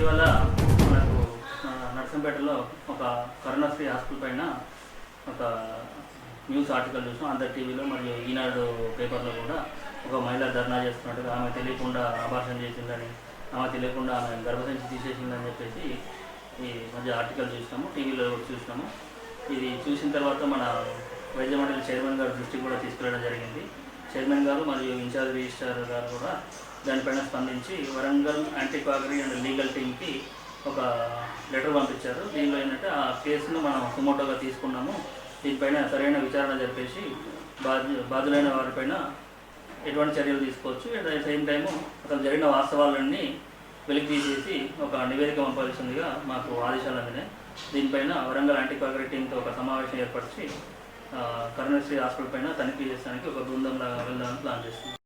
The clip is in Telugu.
ఇటీవల మనకు నర్సంపేటలో ఒక కరుణశ్రీ హాస్పిటల్ పైన ఒక న్యూస్ ఆర్టికల్ చూసాం. అందరి టీవీలో మరియు ఈనాడు పేపర్లో కూడా ఒక మహిళ ధర్నా చేస్తున్నట్టుగా, ఆమె తెలియకుండా అబార్షన్ చేసిందని, ఆమె తెలియకుండా ఆమె గర్భసంచి తీసేసిందని చెప్పేసి ఈ మధ్య ఆర్టికల్ చూసినాము, టీవీలో చూసినాము. ఇది చూసిన తర్వాత మన వైద్య మండలి చైర్మన్ గారి దృష్టికి కూడా తీసుకెళ్ళడం జరిగింది. చైర్మన్ గారు మరియు ఇన్ఛార్జ్ రిజిస్ట్రార్ గారు కూడా దానిపైన స్పందించి వరంగల్ యాంటీ కోఆగరీ అండ్ లీగల్ టీమ్కి ఒక లెటర్ పంపించారు. దీనిలో ఏంటంటే ఆ కేసును మనం సుమోటోగా తీసుకున్నాము, దీనిపైన సరైన విచారణ జరిపేసి బాధ్యులైన వారిపైన ఎటువంటి చర్యలు తీసుకోవచ్చు, అట్ ద సేమ్ టైము అసలు జరిగిన వాస్తవాలన్నీ వెలికి తీసేసి ఒక నివేదిక పంపాల్సిందిగా మాకు ఆదేశాలు అందినాయి. దీనిపైన వరంగల్ యాంటీ కోఆగరీ టీంతో ఒక సమావేశం ఏర్పరిచి కరుణశ్రీ హాస్పిటల్ పైన తనిఖీ చేసడానికి ఒక బృందంలాగా వెళ్దామని ప్లాన్ చేస్తుంది.